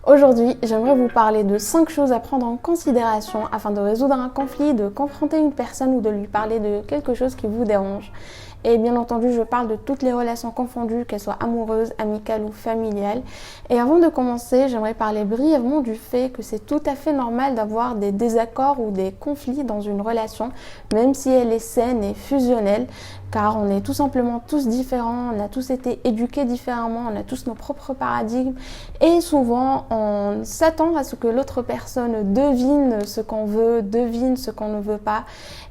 Aujourd'hui, j'aimerais vous parler de 5 choses à prendre en considération afin de résoudre un conflit, de confronter une personne ou de lui parler de quelque chose qui vous dérange. Et bien entendu, je parle de toutes les relations confondues, qu'elles soient amoureuses, amicales ou familiales. Et avant de commencer, j'aimerais parler brièvement du fait que c'est tout à fait normal d'avoir des désaccords ou des conflits dans une relation, même si elle est saine et fusionnelle, car on est tout simplement tous différents, on a tous été éduqués différemment, on a tous nos propres paradigmes et souvent on s'attend à ce que l'autre personne devine ce qu'on veut, devine ce qu'on ne veut pas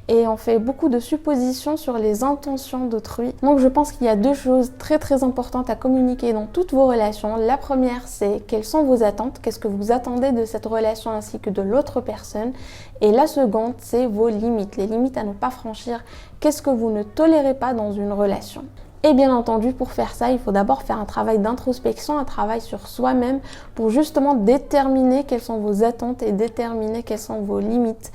et on fait beaucoup de suppositions sur les intentions d'autrui. Donc je pense qu'il y a deux choses très importantes à communiquer dans toutes vos relations. La première, c'est quelles sont vos attentes, qu'est-ce que vous attendez de cette relation ainsi que de l'autre personne. Et la seconde, c'est vos limites, les limites à ne pas franchir. Qu'est-ce que vous ne tolérez pas dans une relation? Et bien entendu, pour faire ça, il faut d'abord faire un travail d'introspection, un travail sur soi-même pour justement déterminer quelles sont vos attentes et déterminer quelles sont vos limites.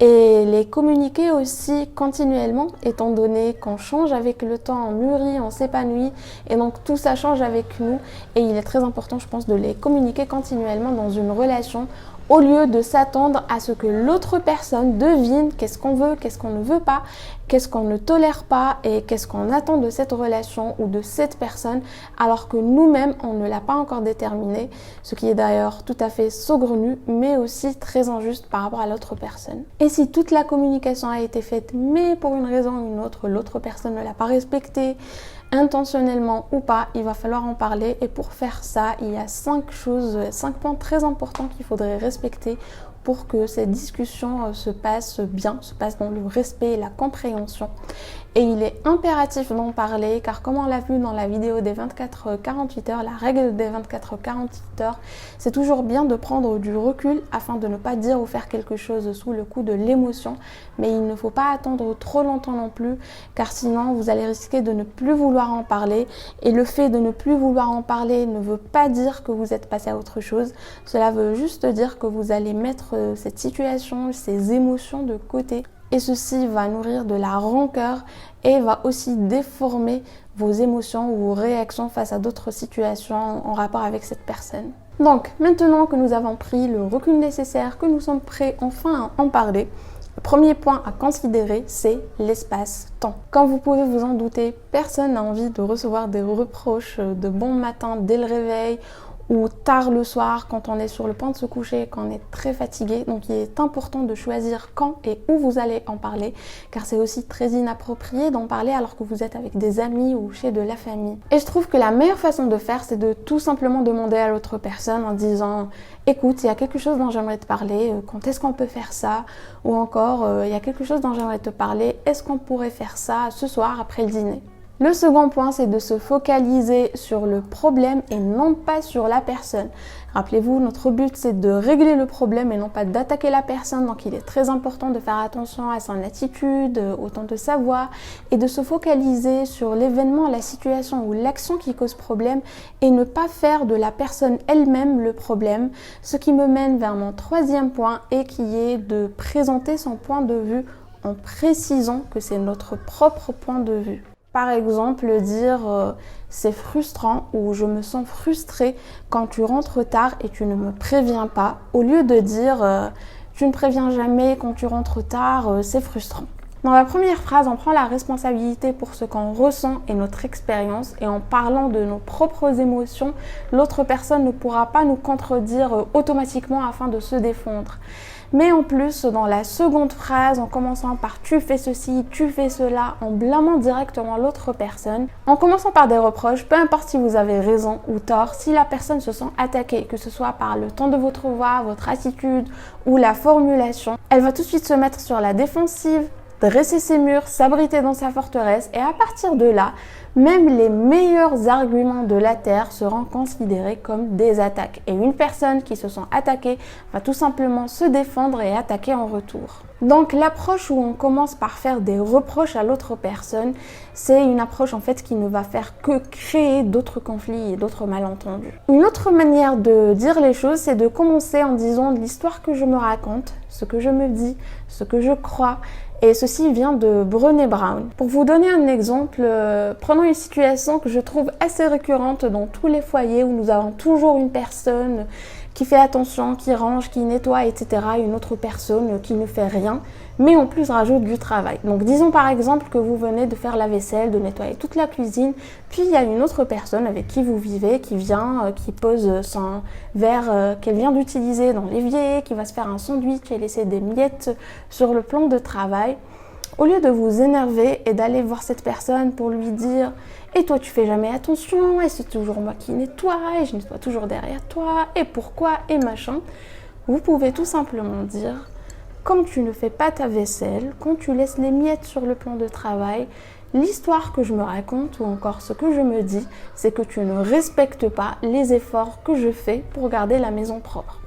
Et les communiquer aussi continuellement, étant donné qu'on change avec le temps, on mûrit, on s'épanouit, et donc tout ça change avec nous. Et il est très important, je pense, de les communiquer continuellement dans une relation, au lieu de s'attendre à ce que l'autre personne devine qu'est-ce qu'on veut, qu'est-ce qu'on ne veut pas, qu'est-ce qu'on ne tolère pas et qu'est-ce qu'on attend de cette relation ou de cette personne, alors que nous-mêmes, on ne l'a pas encore déterminé, ce qui est d'ailleurs tout à fait saugrenu, mais aussi très injuste par rapport à l'autre personne. Et si toute la communication a été faite, mais pour une raison ou une autre, l'autre personne ne l'a pas respectée, intentionnellement ou pas, il va falloir en parler. Et pour faire ça, il y a 5 points très importants qu'il faudrait respecter pour que cette discussion se passe bien, se passe dans le respect et la compréhension. Et il est impératif d'en parler car comme on l'a vu dans la vidéo des 24-48 heures, la règle des 24-48 heures, c'est toujours bien de prendre du recul afin de ne pas dire ou faire quelque chose sous le coup de l'émotion. Mais il ne faut pas attendre trop longtemps non plus car sinon vous allez risquer de ne plus vouloir en parler. Et le fait de ne plus vouloir en parler ne veut pas dire que vous êtes passé à autre chose. Cela veut juste dire que vous allez mettre cette situation, ces émotions de côté. Et ceci va nourrir de la rancœur et va aussi déformer vos émotions ou vos réactions face à d'autres situations en rapport avec cette personne. Donc, maintenant que nous avons pris le recul nécessaire, que nous sommes prêts enfin à en parler, le premier point à considérer, c'est l'espace-temps. Comme vous pouvez vous en douter, personne n'a envie de recevoir des reproches de bon matin dès le réveil ou tard le soir quand on est sur le point de se coucher, quand on est très fatigué. Donc il est important de choisir quand et où vous allez en parler car c'est aussi très inapproprié d'en parler alors que vous êtes avec des amis ou chez de la famille. Et je trouve que la meilleure façon de faire, c'est de tout simplement demander à l'autre personne en disant « Écoute, il y a quelque chose dont j'aimerais te parler, quand est-ce qu'on peut faire ça ?» Ou encore « Il y a quelque chose dont j'aimerais te parler, est-ce qu'on pourrait faire ça ce soir après le dîner ?» Le second point, c'est de se focaliser sur le problème et non pas sur la personne. Rappelez-vous, notre but, c'est de régler le problème et non pas d'attaquer la personne. Donc, il est très important de faire attention à son attitude, au ton de sa voix et de se focaliser sur l'événement, la situation ou l'action qui cause problème et ne pas faire de la personne elle-même le problème. Ce qui me mène vers mon troisième point et qui est de présenter son point de vue en précisant que c'est notre propre point de vue. Par exemple, dire c'est frustrant ou je me sens frustrée quand tu rentres tard et tu ne me préviens pas, au lieu de dire tu ne préviens jamais quand tu rentres tard, c'est frustrant. Dans la première phrase, on prend la responsabilité pour ce qu'on ressent et notre expérience et en parlant de nos propres émotions, l'autre personne ne pourra pas nous contredire automatiquement afin de se défendre. Mais en plus, dans la seconde phrase, en commençant par « tu fais ceci, tu fais cela », en blâmant directement l'autre personne, en commençant par des reproches, peu importe si vous avez raison ou tort, si la personne se sent attaquée, que ce soit par le ton de votre voix, votre attitude ou la formulation, elle va tout de suite se mettre sur la défensive, dresser ses murs, s'abriter dans sa forteresse et à partir de là, même les meilleurs arguments de la Terre seront considérés comme des attaques. Et une personne qui se sent attaquée va tout simplement se défendre et attaquer en retour. Donc l'approche où on commence par faire des reproches à l'autre personne, c'est une approche en fait qui ne va faire que créer d'autres conflits et d'autres malentendus. Une autre manière de dire les choses, c'est de commencer en disant l'histoire que je me raconte, ce que je me dis, ce que je crois. Et ceci vient de Brené Brown. Pour vous donner un exemple, prenons une situation que je trouve assez récurrente dans tous les foyers où nous avons toujours une personne qui fait attention, qui range, qui nettoie, etc. Une autre personne qui ne fait rien, mais en plus rajoute du travail. Donc disons par exemple que vous venez de faire la vaisselle, de nettoyer toute la cuisine, puis il y a une autre personne avec qui vous vivez qui vient, qui pose son verre qu'elle vient d'utiliser dans l'évier, qui va se faire un sandwich et laisser des miettes sur le plan de travail. Au lieu de vous énerver et d'aller voir cette personne pour lui dire « Et toi, tu fais jamais attention, et c'est toujours moi qui nettoie, et je nettoie toujours derrière toi, et pourquoi, et machin », vous pouvez tout simplement dire « Quand tu ne fais pas ta vaisselle, quand tu laisses les miettes sur le plan de travail, l'histoire que je me raconte ou encore ce que je me dis, c'est que tu ne respectes pas les efforts que je fais pour garder la maison propre. »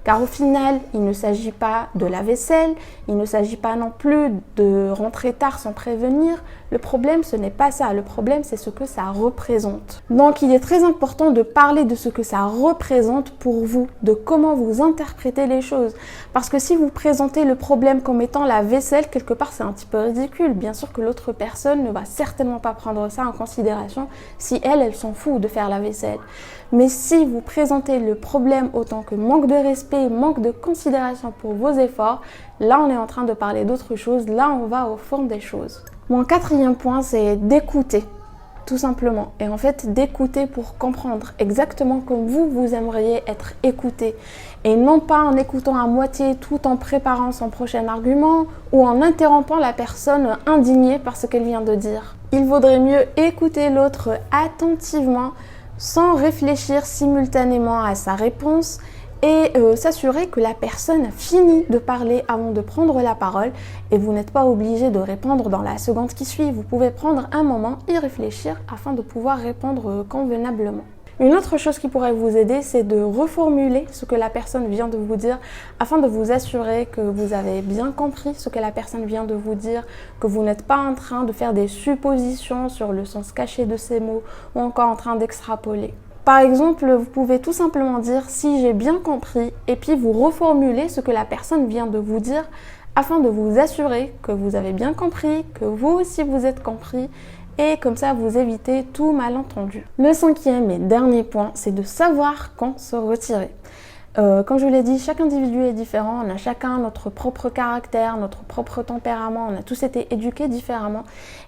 Car au final, il ne s'agit pas de la vaisselle, il ne s'agit pas non plus de rentrer tard sans prévenir. Le problème, ce n'est pas ça. Le problème, c'est ce que ça représente. Donc, il est très important de parler de ce que ça représente pour vous, de comment vous interprétez les choses. Parce que si vous présentez le problème comme étant la vaisselle, quelque part, c'est un petit peu ridicule. Bien sûr que l'autre personne ne va certainement pas prendre ça en considération si elle s'en fout de faire la vaisselle. Mais si vous présentez le problème autant que manque de respect, manque de considération pour vos efforts, là on est en train de parler d'autre chose, là on va au fond des choses. Mon quatrième point, c'est d'écouter, tout simplement. Et en fait, d'écouter pour comprendre exactement comme vous aimeriez être écouté. Et non pas en écoutant à moitié tout en préparant son prochain argument ou en interrompant la personne indignée par ce qu'elle vient de dire. Il vaudrait mieux écouter l'autre attentivement, sans réfléchir simultanément à sa réponse et s'assurer que la personne a fini de parler avant de prendre la parole et vous n'êtes pas obligé de répondre dans la seconde qui suit. Vous pouvez prendre un moment, y réfléchir afin de pouvoir répondre convenablement. Une autre chose qui pourrait vous aider, c'est de reformuler ce que la personne vient de vous dire afin de vous assurer que vous avez bien compris ce que la personne vient de vous dire, que vous n'êtes pas en train de faire des suppositions sur le sens caché de ces mots ou encore en train d'extrapoler. Par exemple, vous pouvez tout simplement dire « si j'ai bien compris » et puis vous reformulez ce que la personne vient de vous dire afin de vous assurer que vous avez bien compris, que vous aussi vous êtes compris et comme ça vous évitez tout malentendu. Le cinquième et dernier point, c'est de savoir quand se retirer. Comme je vous l'ai dit, chaque individu est différent, on a chacun notre propre caractère, notre propre tempérament, on a tous été éduqués différemment.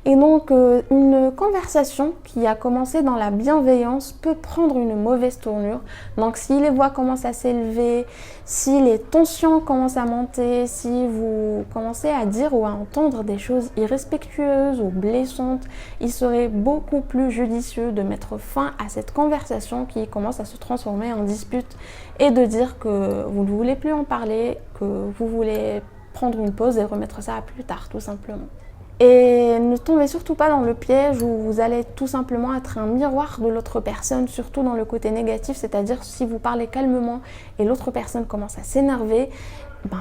Et donc, une conversation qui a commencé dans la bienveillance peut prendre une mauvaise tournure. Donc, si les voix commencent à s'élever, si les tensions commencent à monter, si vous commencez à dire ou à entendre des choses irrespectueuses ou blessantes, il serait beaucoup plus judicieux de mettre fin à cette conversation qui commence à se transformer en dispute et de dire que vous ne voulez plus en parler, que vous voulez prendre une pause et remettre ça à plus tard, tout simplement. Et ne tombez surtout pas dans le piège où vous allez tout simplement être un miroir de l'autre personne, surtout dans le côté négatif, c'est-à-dire si vous parlez calmement et l'autre personne commence à s'énerver,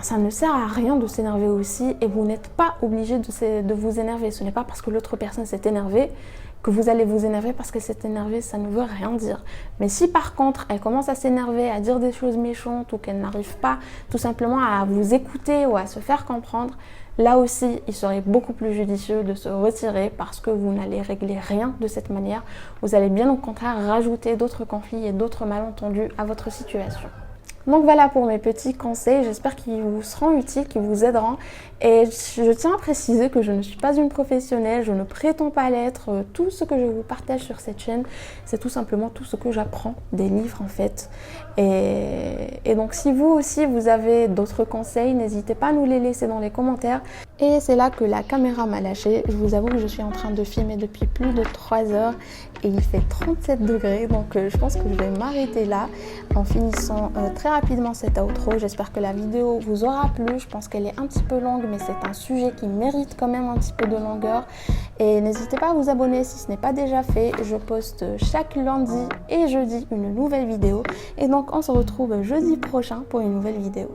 ça ne sert à rien de s'énerver aussi et vous n'êtes pas obligé de vous énerver. Ce n'est pas parce que l'autre personne s'est énervée que vous allez vous énerver parce qu'elle s'est énervée, ça ne veut rien dire. Mais si par contre elle commence à s'énerver, à dire des choses méchantes ou qu'elle n'arrive pas tout simplement à vous écouter ou à se faire comprendre, là aussi il serait beaucoup plus judicieux de se retirer parce que vous n'allez régler rien de cette manière. Vous allez bien au contraire rajouter d'autres conflits et d'autres malentendus à votre situation. Donc voilà pour mes petits conseils, j'espère qu'ils vous seront utiles, qu'ils vous aideront. Et je tiens à préciser que je ne suis pas une professionnelle, je ne prétends pas l'être. Tout ce que je vous partage sur cette chaîne, c'est tout simplement tout ce que j'apprends des livres en fait. Et donc si vous aussi vous avez d'autres conseils, n'hésitez pas à nous les laisser dans les commentaires. Et c'est là que la caméra m'a lâché. Je vous avoue que je suis en train de filmer depuis plus de 3 heures et il fait 37 degrés. Donc je pense que je vais m'arrêter là en finissant très rapidement cette outro. J'espère que la vidéo vous aura plu. Je pense qu'elle est un petit peu longue, mais c'est un sujet qui mérite quand même un petit peu de longueur. Et n'hésitez pas à vous abonner si ce n'est pas déjà fait. Je poste chaque lundi et jeudi une nouvelle vidéo. Et donc on se retrouve jeudi prochain pour une nouvelle vidéo.